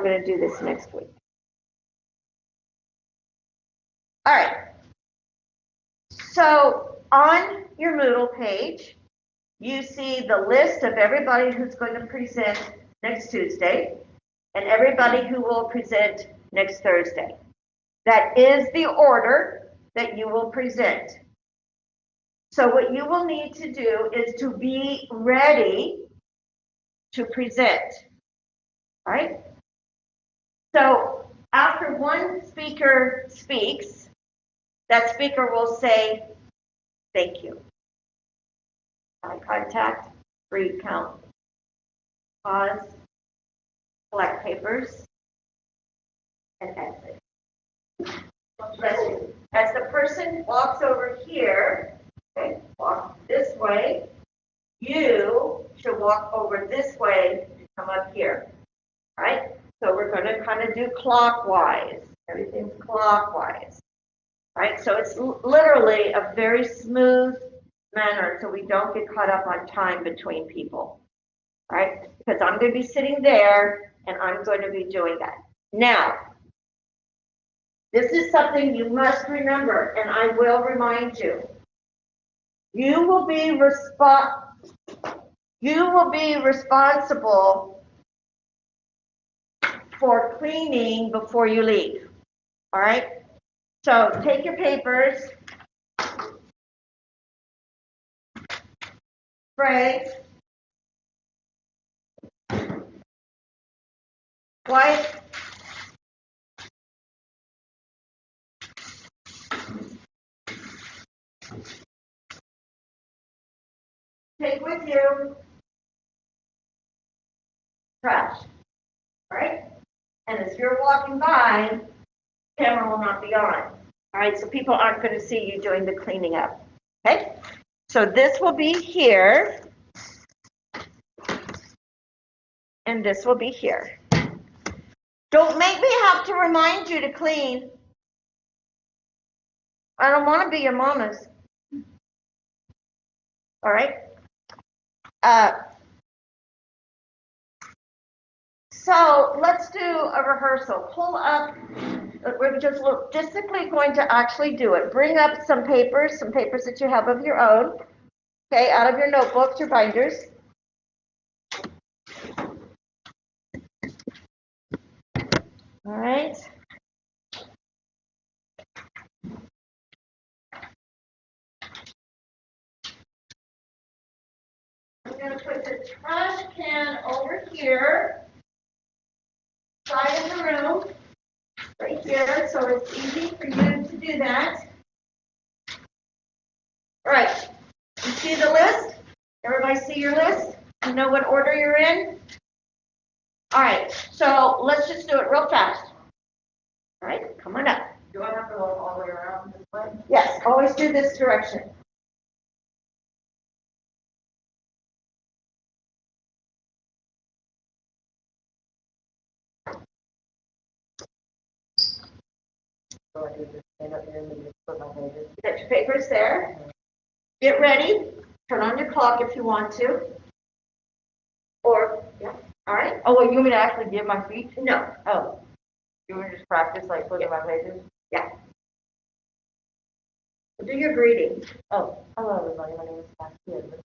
going to do this next week. All right. So on your Moodle page, you see the list of everybody who's going to present next Tuesday and everybody who will present next Thursday. That is the order that you will present. So what you will need to do is to be ready to present. All right? So after one speaker speaks, that speaker will say, thank you. Eye contact, breathe, count, pause, collect papers, and exit. As the person walks over here, okay, walk this way, you should walk over this way to come up here. All right? So we're going to kind of do clockwise. Everything's clockwise. All right? So it's literally a very smooth manner so we don't get caught up on time between people. All right? Because I'm going to be sitting there and I'm going to be doing that. Now, this is something you must remember, and I will remind you. You will be responsible for cleaning before you leave. All right? So take your papers, spray, wipe, take with you trash. All right? And as you're walking by, the camera will not be on. All right? So people aren't going to see you doing the cleaning up. Okay? So this will be here. And this will be here. Don't make me have to remind you to clean. I don't want to be your mama's. All right? So let's do a rehearsal. Pull up. We're just logistically going to actually do it. Bring up some papers that you have of your own. Okay, out of your notebooks, your binders. All right. I'm going to put the trash can over here, side of the room, right here, so it's easy for you to do that. All right. You see the list? Everybody see your list? You know what order you're in? All right. So let's just do it real fast. All right. Come on up. Do I have to go all the way around this way? Yes. Always do this direction. So I do just stand up here and just put my papers. Get your papers there. Get ready. Turn on your clock if you want to. Or, yeah. All right. Oh, wait, you want me to actually give my speech? No. Oh. You want to just practice, like, putting my papers? Yeah. Do your greeting. Oh, hello, everybody. My name is Pastor.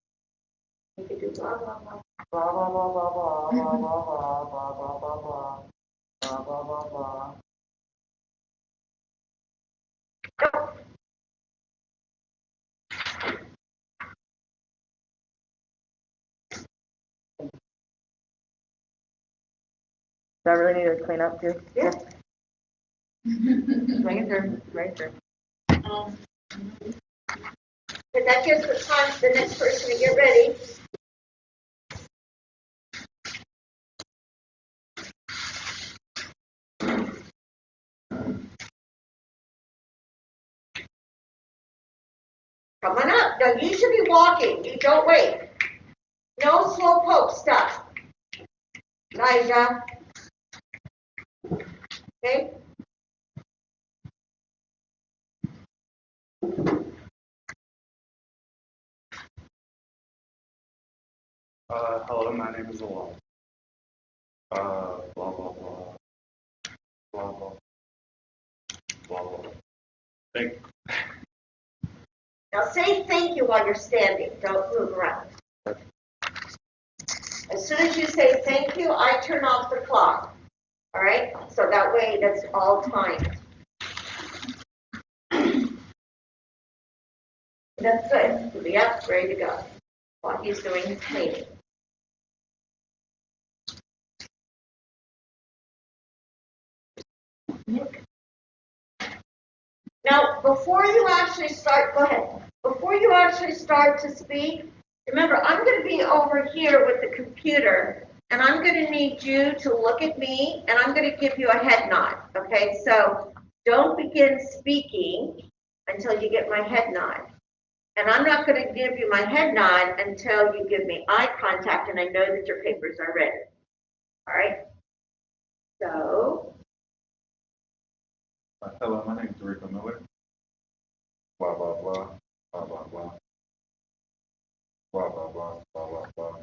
You can do blah, blah, blah. Blah, blah, blah, blah, blah, blah, blah, blah, blah, blah, blah, blah. Blah, blah, blah, blah. Go. Do I really need to clean up, too? Yeah. Bring it through. Bring it through. And that gives the time for the next person to get ready. Come on up. No, you should be walking. You don't wait. No slow poke stuff. Elijah. Okay? Hello, my name is Alon. Blah, blah, blah. Thank Now say thank you while you're standing. Don't move around. As soon as you say thank you, I turn off the clock. All right? So that way that's all timed. That's good. He'll be up, ready to go while he's doing his cleaning. Now, before you actually start, go ahead. Before you actually start to speak, remember, I'm going to be over here with the computer, and I'm going to need you to look at me, and I'm going to give you a head nod, okay? So don't begin speaking until you get my head nod. And I'm not going to give you my head nod until you give me eye contact and I know that your papers are ready. All right? So. Hello, my name is Rico Miller. Blah, blah, blah. Blah, blah, blah. Blah, blah, blah. Blah, blah, blah.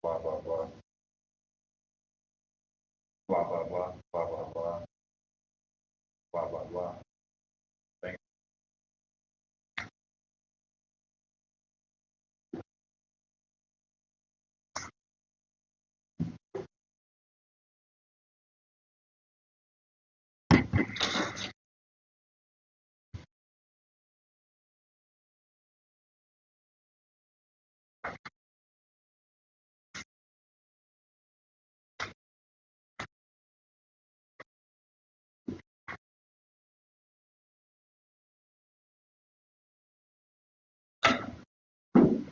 Blah, blah, blah. Blah, blah, blah. Blah, blah, blah. Blah, blah, blah. Thank you.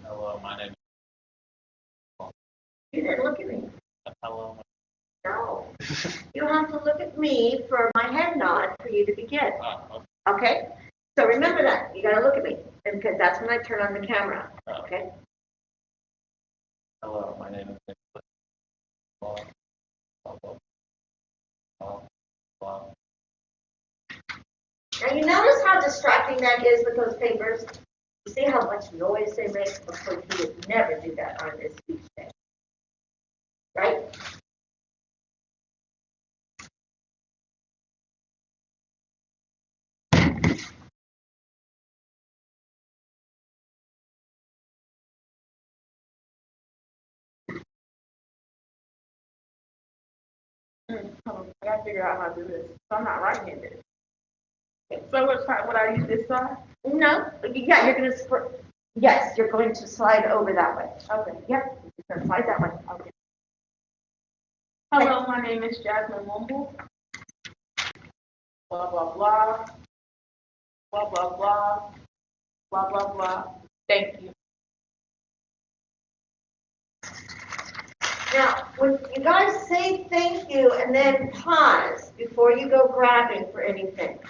Hello, my name is. You didn't look at me. Hello. No. You have to look at me for my head nod for you to begin. Okay? So remember that. You got to look at me because that's when I turn on the camera. Okay? Hello, my name is Nicholas. Blah, blah, blah. Blah, blah. Now you notice how distracting that is with those papers? You see how much noise they make? Of course, you would never do that on this speech day. Right? I gotta figure out how to do this. So I'm not right-handed. So which side would I use this side? No. Yeah, you're going to, yes, you're going to slide over that way. Okay. Yep. You're going to slide that way. Okay. Hello, my name is Jasmine Mumble. Blah, blah, blah. Blah, blah, blah. Blah, blah, blah. Thank you. Now, when you guys say thank you and then pause before you go grabbing for anything,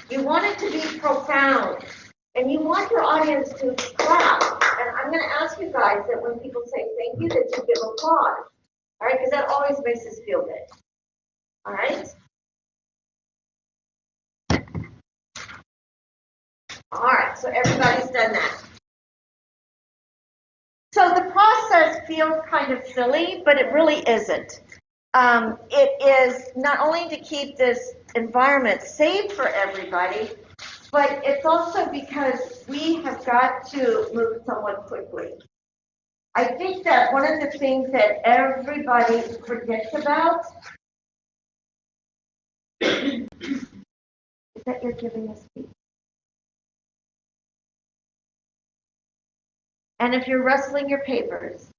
you want it to be profound. And you want your audience to clap. And I'm going to ask you guys that when people say thank you, that you give applause. All right? Because that always makes us feel good. All right? All right. So everybody's done that. So the process feels kind of silly, but it really isn't. It is not only to keep this environment safe for everybody, but it's also because we have got to move somewhat quickly. I think that one of the things that everybody forgets about is that you're giving a speech. And if you're rustling your papers,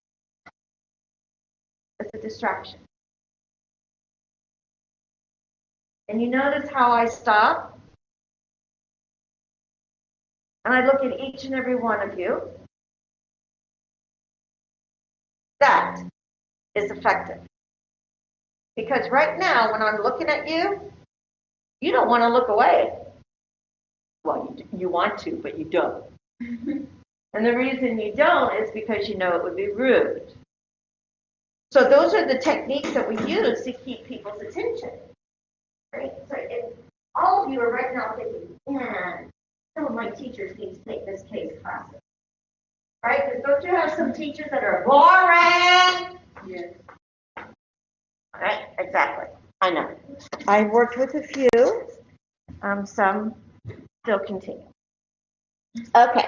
it's a distraction. And you notice how I stop? And I look at each and every one of you. That is effective. Because right now, when I'm looking at you, you don't want to look away. Well, you want to, but you don't. And the reason you don't is because you know it would be rude. So those are the techniques that we use to keep people's attention. Right? So and all of you are right now thinking, man, some of my teachers need to take this case classes. Right? Because don't you have some teachers that are boring? Yes. Right? Exactly. I know. I've worked with a few. Some still continue. Okay.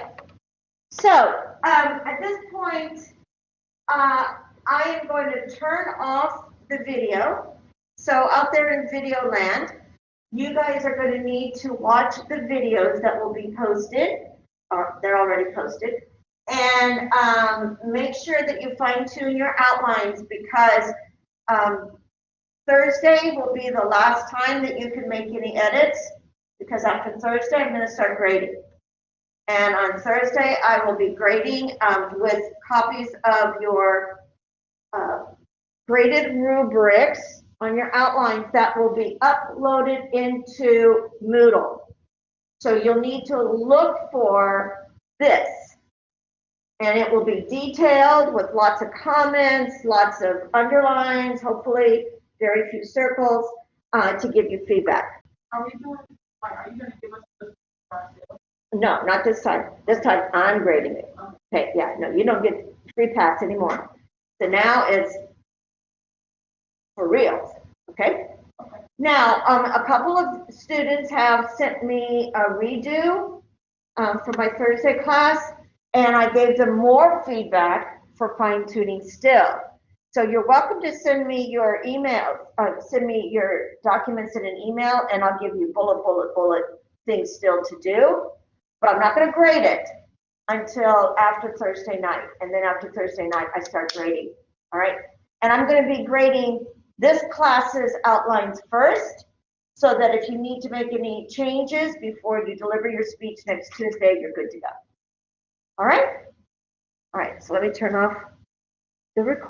So, at this point, I am going to turn off the video. So out there in video land, you guys are going to need to watch the videos that will be posted, or they're already posted, and make sure that you fine tune your outlines because Thursday will be the last time that you can make any edits because after Thursday I'm going to start grading. And on Thursday I will be grading with copies of your graded rubrics on your outlines that will be uploaded into Moodle. So you'll need to look for this. And it will be detailed with lots of comments, lots of underlines, hopefully very few circles to give you feedback. Are you gonna give us the process? No, not this time. This time I'm grading it. Okay, yeah, no, you don't get free pass anymore. So now it's for real, okay? Now, a couple of students have sent me a redo for my Thursday class, and I gave them more feedback for fine tuning still. So you're welcome to send me your email, send me your documents in an email, and I'll give you bullet things still to do. But I'm not going to grade it until after Thursday night, and then after Thursday night, I start grading. All right, and I'm going to be grading this class's outlines first, so that if you need to make any changes before you deliver your speech next Tuesday, you're good to go. All right? All right, so let me turn off the recording.